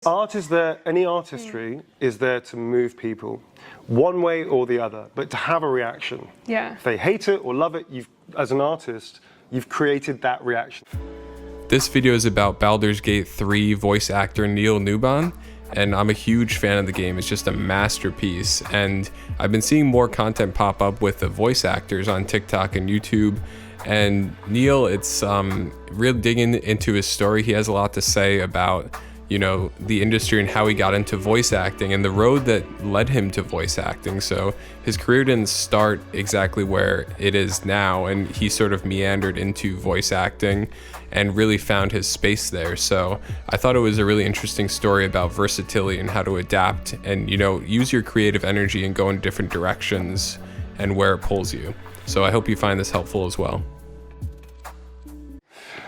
Art is there, any artistry is there to move people one way or the other, but to have a reaction. Yeah. If they hate it or love it, as an artist, you've created that reaction. This video is about Baldurs Gate 3 voice actor Neil Newbon, and I'm a huge fan of the game. It's just a masterpiece, and I've been seeing more content pop up with the voice actors on TikTok and YouTube. And Neil, it's really digging into his story. He has a lot to say about, you know, the industry and how he got into voice acting and the road that led him to voice acting. So his career didn't start exactly where it is now, and he sort of meandered into voice acting and really found his space there. So I thought it was a really interesting story about versatility and how to adapt and, you know, use your creative energy and go in different directions and where it pulls you. So I hope you find this helpful as well.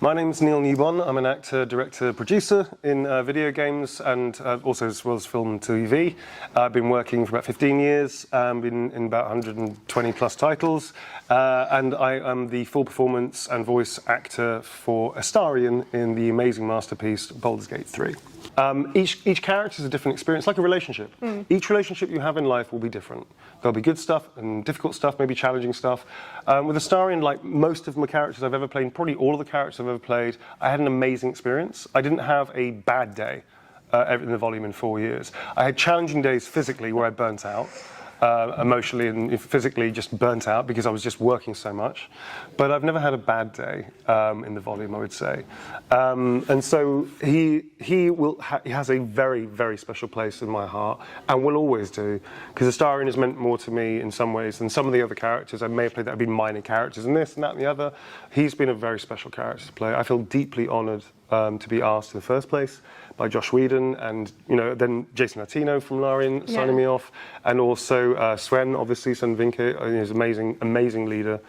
My name's Neil Newbon. I'm an actor, director, producer in video games and also as well as film and TV. I've been working for about 15 years, been in about 120 plus titles, and I am the full performance and voice actor for Astarion in the amazing masterpiece Baldurs Gate 3. Each character is a different experience, like a relationship. Each relationship you have in life will be different. There'll be good stuff and difficult stuff, maybe challenging stuff. With Astarion, like most of my characters I've ever played, probably all of the characters I've ever played, I had an amazing experience. I didn't have a bad day in the volume in 4 years. I had challenging days physically where I burnt out. Emotionally and physically just burnt out because I was just working so much. But I've never had a bad day in the volume, I would say. And so he has a very, very special place in my heart and will always do, because Astarion has meant more to me in some ways than some of the other characters I may have played that have been minor characters in this and that and the other. He's been a very special character to play. I feel deeply honoured to be asked in the first place by Josh Whedon, and then Jason Latino from Larian signing me off, and also Sven, obviously, Sven Vinke, he's an amazing leader,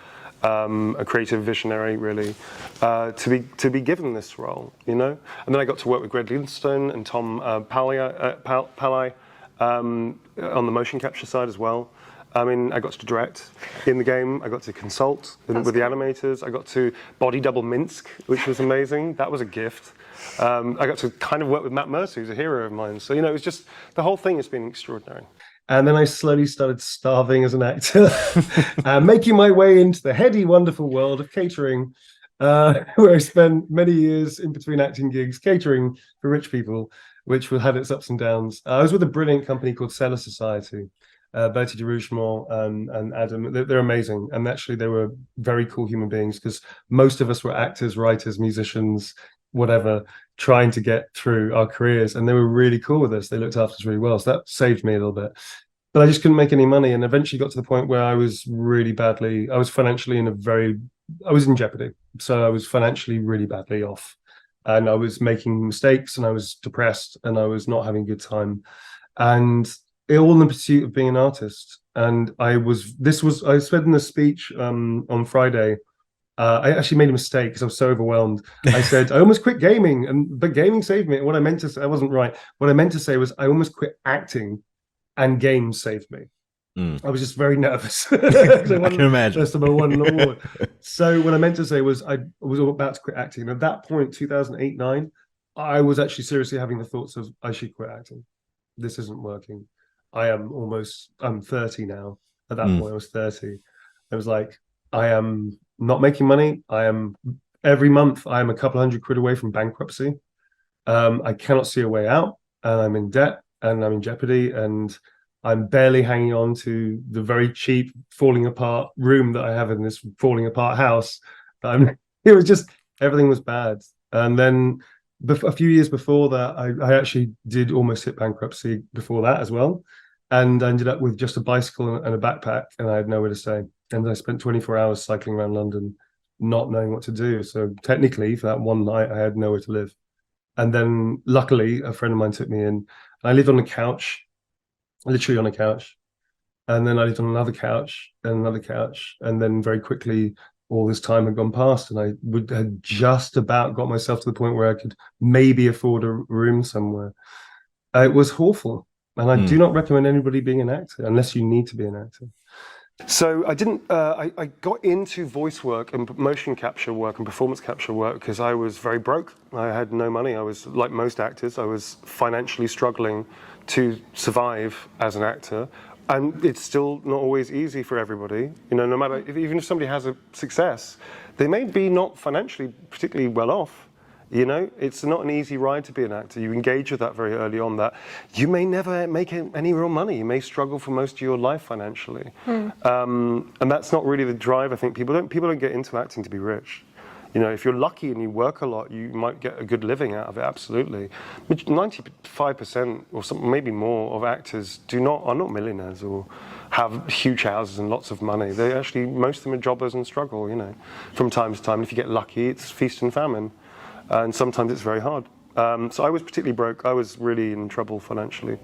a creative visionary, really, to be given this role, And then I got to work with Greg Lindstone and Tom Palai on the motion capture side as well. I mean, I got to direct in the game, I got to consult with the animators, I got to body double Minsk, which was amazing. That was a gift. I got to kind of work with Matt Mercer, who's a hero of mine. So, it was just, the whole thing has been extraordinary. And then I slowly started starving as an actor, making my way into the heady, wonderful world of catering, where I spent many years in between acting gigs, catering for rich people, which had its ups and downs. I was with a brilliant company called Cellar Society. Bertie de Rougemont and Adam, they're amazing. And actually, they were very cool human beings, because most of us were actors, writers, musicians, whatever, trying to get through our careers. And they were really cool with us. They looked after us really well. So that saved me a little bit. But I just couldn't make any money, and eventually got to the point where I was really badly, I was financially I was in jeopardy. So I was financially really badly off. And I was making mistakes, and I was depressed, and I was not having a good time. And all in the pursuit of being an artist. And I said in the speech on Friday, I actually made a mistake because I was so overwhelmed. I said, I almost quit gaming, but gaming saved me. And what I meant to say, I wasn't right. What I meant to say was, I almost quit acting and games saved me. I was just very nervous. I can imagine. That's number one. So what I meant to say was, I was about to quit acting. And at that point, 2008-9, I was actually seriously having the thoughts of, I should quit acting. This isn't working. I'm 30 now. At that point, I was 30. I was like, I am not making money. Every month, I am a couple £100 away from bankruptcy. I cannot see a way out, and I'm in debt, and I'm in jeopardy, and I'm barely hanging on to the very cheap falling apart room that I have in this falling apart house. It was just, everything was bad. And then a few years before that, I actually did almost hit bankruptcy before that as well. And I ended up with just a bicycle and a backpack, and I had nowhere to stay. And I spent 24 hours cycling around London, not knowing what to do. So technically, for that one night, I had nowhere to live. And then luckily, a friend of mine took me in. I lived on a couch, literally on a couch. And then I lived on another couch and another couch. And then very quickly, all this time had gone past, and I had just about got myself to the point where I could maybe afford a room somewhere. It was awful. And I do not recommend anybody being an actor unless you need to be an actor. So I didn't. I got into voice work and motion capture work and performance capture work because I was very broke. I had no money. I was like most actors. I was financially struggling to survive as an actor, and it's still not always easy for everybody. You know, no matter even if somebody has a success, they may be not financially particularly well off. You know, it's not an easy ride to be an actor. You engage with that very early on, that you may never make any real money. You may struggle for most of your life financially. And that's not really the drive. I think people don't get into acting to be rich. You know, if you're lucky and you work a lot, you might get a good living out of it, absolutely. But 95% or something, maybe more, of actors are not millionaires or have huge houses and lots of money. They actually, most of them are jobbers and struggle, you know, from time to time. And if you get lucky, it's feast and famine. And sometimes it's very hard. So I was particularly broke. I was really in trouble financially.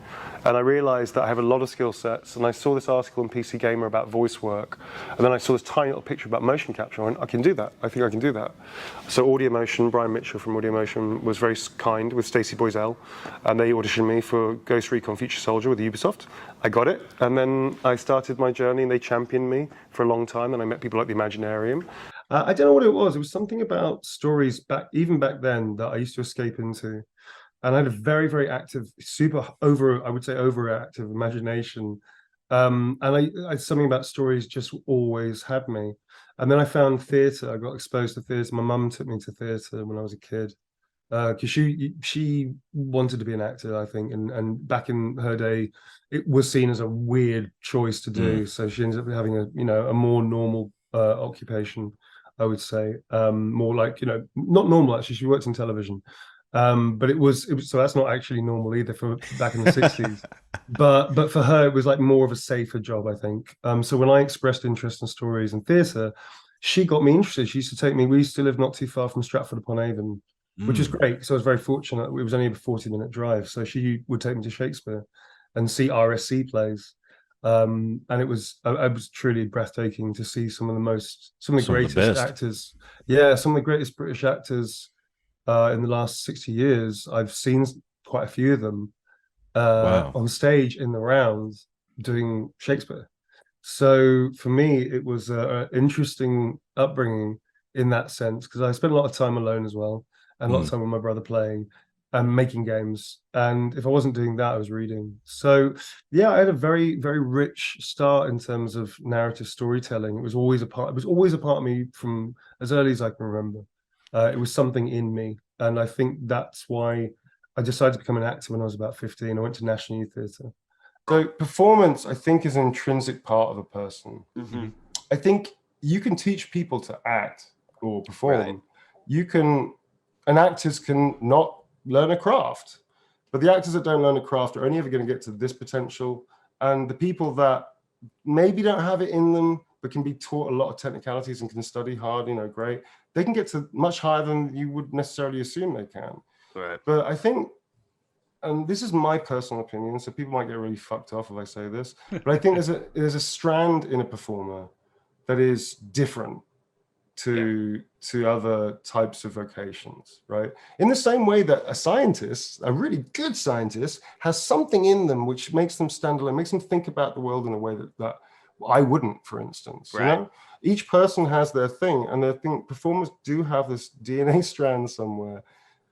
And I realized that I have a lot of skill sets. And I saw this article in PC Gamer about voice work. And then I saw this tiny little picture about motion capture. And I can do that. I think I can do that. So Audio Motion, Brian Mitchell from Audio Motion was very kind with Stacey Boisel. And they auditioned me for Ghost Recon Future Soldier with Ubisoft. I got it. And then I started my journey and they championed me for a long time. And I met people like the Imaginarium. I don't know what it was. It was something about stories even back then that I used to escape into. And I had a very, very active, I would say overactive imagination. And something about stories just always had me. And then I found theatre. I got exposed to theatre. My mum took me to theatre when I was a kid. Because she wanted to be an actor, I think, and back in her day, it was seen as a weird choice to do. So she ended up having a more normal occupation, I would say, more like, not normal actually. She worked in television, but it was so that's not actually normal either for back in the 60s. But for her, it was like more of a safer job, I think. So when I expressed interest in stories and theatre, she got me interested. She used to take me. We used to live not too far from Stratford upon Avon, which is great. So I was very fortunate. It was only a 40-minute drive. So she would take me to Shakespeare and see RSC plays. And it was truly breathtaking to see some of the greatest actors. Yeah, some of the greatest British actors in the last 60 years. I've seen quite a few of them on stage in the rounds doing Shakespeare. So for me, it was an interesting upbringing in that sense, because I spent a lot of time alone as well, and a lot of time with my brother playing and making games. And if I wasn't doing that, I was reading. So yeah, I had a very, very rich start in terms of narrative storytelling. It was always a part of me from as early as I can remember. It was something in me. And I think that's why I decided to become an actor when I was about 15. I went to National Youth Theatre. So performance, I think, is an intrinsic part of a person. I think you can teach people to act or perform. And actors can not learn a craft, but the actors that don't learn a craft are only ever going to get to this potential. And the people that maybe don't have it in them, but can be taught a lot of technicalities and can study hard, great, they can get to much higher than you would necessarily assume they can. Right. But I think, and this is my personal opinion, so people might get really fucked off if I say this, but I think there's a strand in a performer that is different to other types of vocations, right? In the same way that a really good scientist, has something in them which makes them stand alone, makes them think about the world in a way that I wouldn't, for instance. Right. Each person has their thing, and I think performers do have this DNA strand somewhere,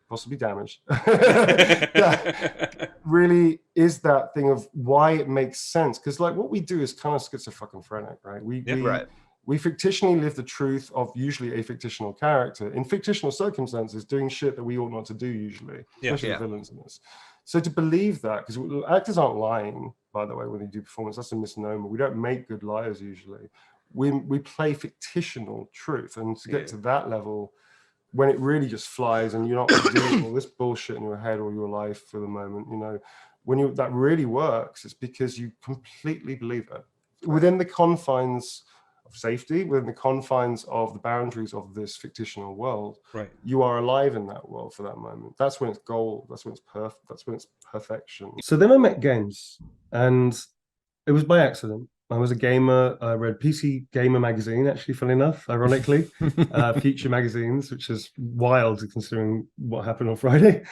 possibly damaged, that really is that thing of why it makes sense. Because like what we do is kind of schizophrenic, right? We fictionally live the truth of usually a fictional character in fictional circumstances, doing shit that we ought not to do usually, especially the villains in this. So to believe that, because actors aren't lying, by the way, when they do performance, that's a misnomer. We don't make good liars usually. We play fictional truth, and to get to that level, when it really just flies and you're not doing all this bullshit in your head all your life for the moment, when that really works, it's because you completely believe it within the confines of safety, within the confines of the boundaries of this fictional world. Right. You are alive in that world for that moment. That's when it's gold. That's when it's perfect. That's when it's perfection. So then I met games, and it was by accident. I was a gamer. I read PC Gamer magazine, actually, funny enough, ironically, Future magazines, which is wild considering what happened on Friday.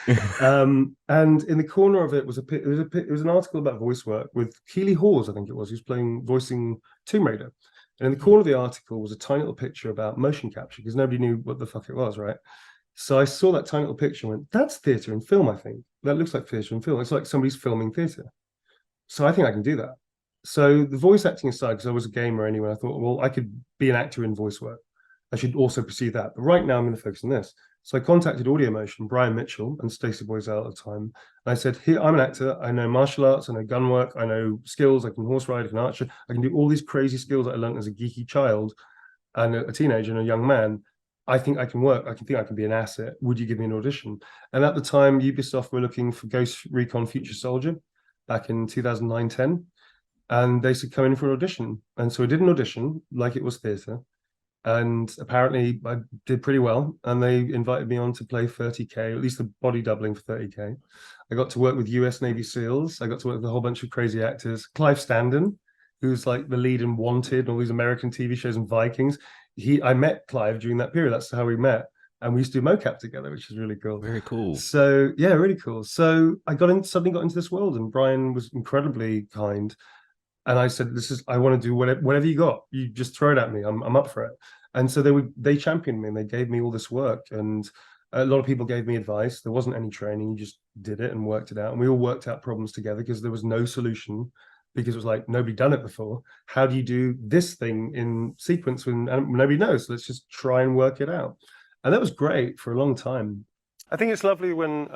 And in the corner of it was it was an article about voice work with Keeley Hawes, I think it was, who's voicing Tomb Raider. And in the corner of the article was a tiny little picture about motion capture because nobody knew what the fuck it was, right? So I saw that tiny little picture and went, that's theatre and film, I think. That looks like theatre and film. It's like somebody's filming theatre. So I think I can do that. So the voice acting aside, because I was a gamer anyway, I thought, well, I could be an actor in voice work. I should also pursue that. But right now I'm going to focus on this. So I contacted Audio Motion, Brian Mitchell and Stacey Boisel at the time. And I said, here, I'm an actor. I know martial arts, I know gun work, I know skills, I can horse ride, I can archer, I can do all these crazy skills that I learned as a geeky child and a teenager and a young man. I think I can work. I think I can be an asset. Would you give me an audition? And at the time, Ubisoft were looking for Ghost Recon Future Soldier back in 2009-10. And they said, come in for an audition. And so I did an audition like it was theatre. And apparently I did pretty well. And they invited me on to play 30K, at least the body doubling for 30K. I got to work with US Navy SEALs. I got to work with a whole bunch of crazy actors. Clive Standen, who's like the lead in Wanted and all these American TV shows and Vikings. I met Clive during that period. That's how we met. And we used to do mocap together, which is really cool. Very cool. So yeah, really cool. So I suddenly got into this world, and Brian was incredibly kind. And I said, I want to do whatever you got. You just throw it at me. I'm up for it. And so they championed me and they gave me all this work. And a lot of people gave me advice. There wasn't any training. You just did it and worked it out. And we all worked out problems together because there was no solution, because it was like, nobody done it before. How do you do this thing in sequence when nobody knows? So let's just try and work it out. And that was great for a long time. I think it's lovely when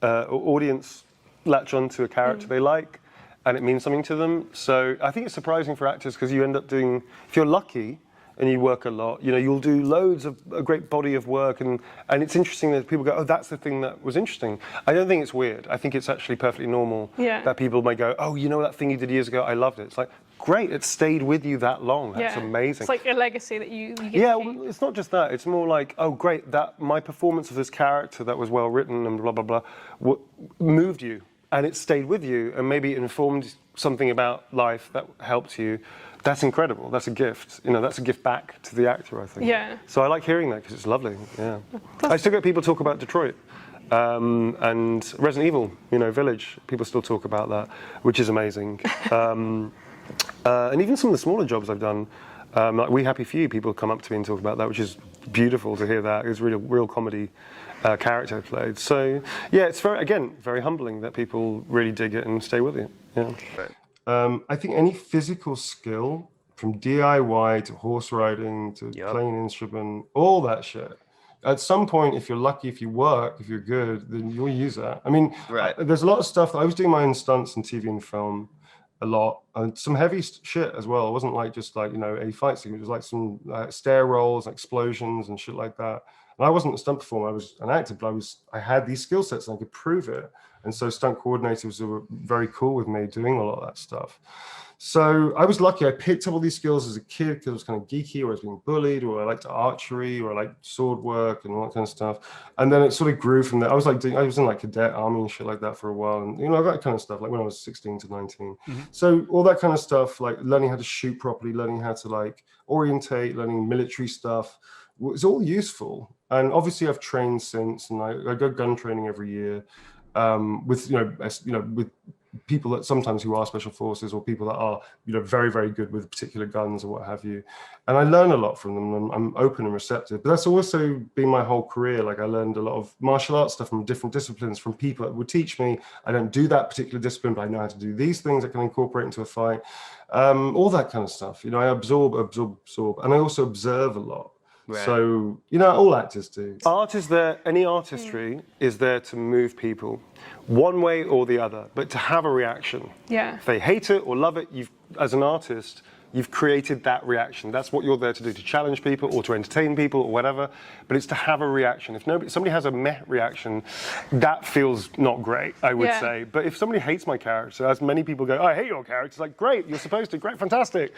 audience latch onto a character they like and it means something to them. So I think it's surprising for actors because you end up doing, if you're lucky and you work a lot, you'll do loads of a great body of work, and it's interesting that people go, oh, that's the thing that was interesting. I don't think it's weird. I think it's actually perfectly normal that people may go, oh, that thing you did years ago, I loved it. It's like, great, it stayed with you that long. That's amazing. It's like a legacy that you get to keep. It's not just that. It's more like, oh, great, that my performance of this character that was well written and blah, blah, blah, moved you. And it stayed with you, and maybe it informed something about life that helped you. That's incredible. That's a gift. That's a gift back to the actor, I think. Yeah. So I like hearing that because it's lovely. Yeah. I still get people talk about Detroit and Resident Evil. Village. People still talk about that, which is amazing. And even some of the smaller jobs I've done, like We Happy Few, people come up to me and talk about that, which is beautiful to hear that. It's real comedy. Character played. So yeah, it's very humbling that people really dig it and stay with it. Yeah. I think any physical skill, from DIY to horse riding to playing an instrument, all that shit. At some point, if you're lucky, if you work, if you're good, then you'll use that. I mean, there's a lot of stuff. I was doing my own stunts in TV and film a lot, and some heavy shit as well. It wasn't like just like a fight scene. It was like some stair rolls, explosions, and shit like that. And I wasn't a stunt performer, I was an actor, but I had these skill sets and I could prove it. And so stunt coordinators were very cool with me doing a lot of that stuff. So I was lucky. I picked up all these skills as a kid because I was kind of geeky, or I was being bullied, or I liked archery, or I liked sword work and all that kind of stuff. And then it sort of grew from there. I was in like cadet army and shit like that for a while. And that kind of stuff, like when I was 16 to 19. So all that kind of stuff, like learning how to shoot properly, learning how to like orientate, learning military stuff, was all useful. And obviously I've trained since, and I go gun training every year with with people that sometimes who are special forces, or people that are very, very good with particular guns or what have you. And I learn a lot from them, and I'm open and receptive. But that's also been my whole career. Like I learned a lot of martial arts stuff from different disciplines, from people that would teach me. I don't do that particular discipline, but I know how to do these things that can incorporate into a fight. All that kind of stuff. I absorb, and I also observe a lot. Right. So, all actors do. Art is there, any artistry is there to move people one way or the other, but to have a reaction. Yeah. If they hate it or love it, as an artist, you've created that reaction. That's what you're there to do, to challenge people or to entertain people or whatever, but it's to have a reaction. If somebody has a meh reaction, that feels not great, I would say. But if somebody hates my character, as many people go, I hate your character, it's like, great, you're supposed to, great, fantastic.